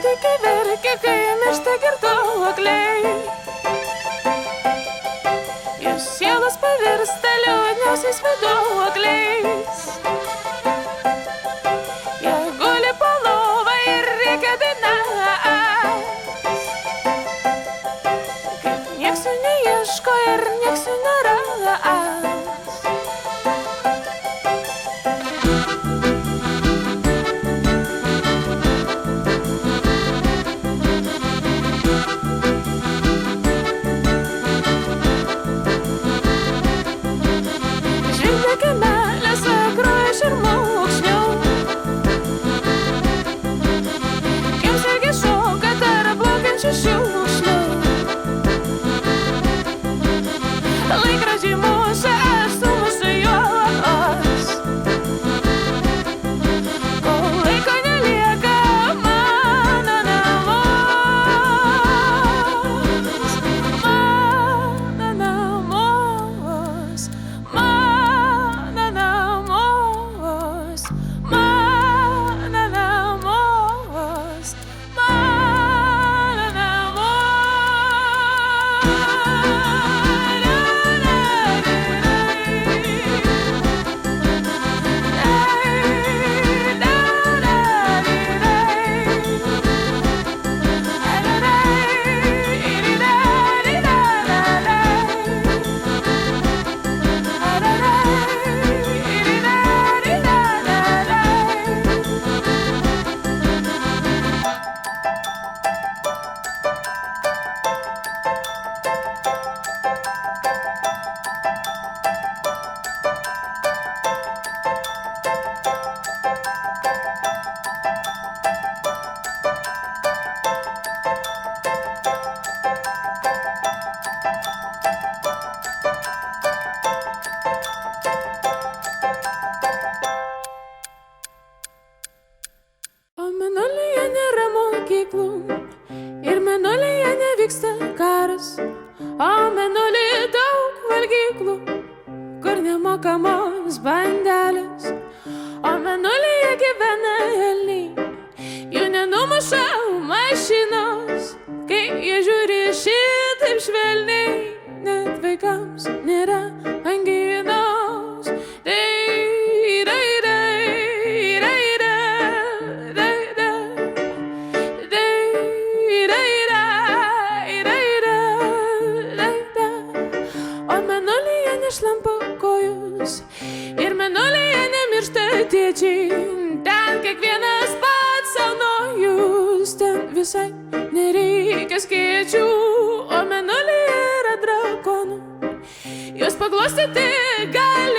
kūdikiai verkia, kai miršta girtuokliai. Jų sielos pavirsta liūdniausiais vaiduokliais. Jie guli po lovą ir reikia dainas. Kaip nieks jų neieško ir nieks jų neras. Laikrodžiai muša, aš sumušu juos. Kol laiko nelieka mano namus. Mano namus. Mano namus. Mano namus. Mano namus. Mėnulyje nėra mokyklų ir mėnulyje nevyksta karas, o mėnulyje daug valgyklų, kur nemokamos bandelės, o mėnulyje gyvena elniai, jų nenumuša mašinos, kai jie žiūri šitaip švelniai, net vaikams nėra anginos. Šlampa kojos ir mėnulyje nemiršta tėčiai, ten kiekvienas pats savo nojus, ten visai nereikia skėčių, o mėnulyje yra drakonų, juos paglostyti gali.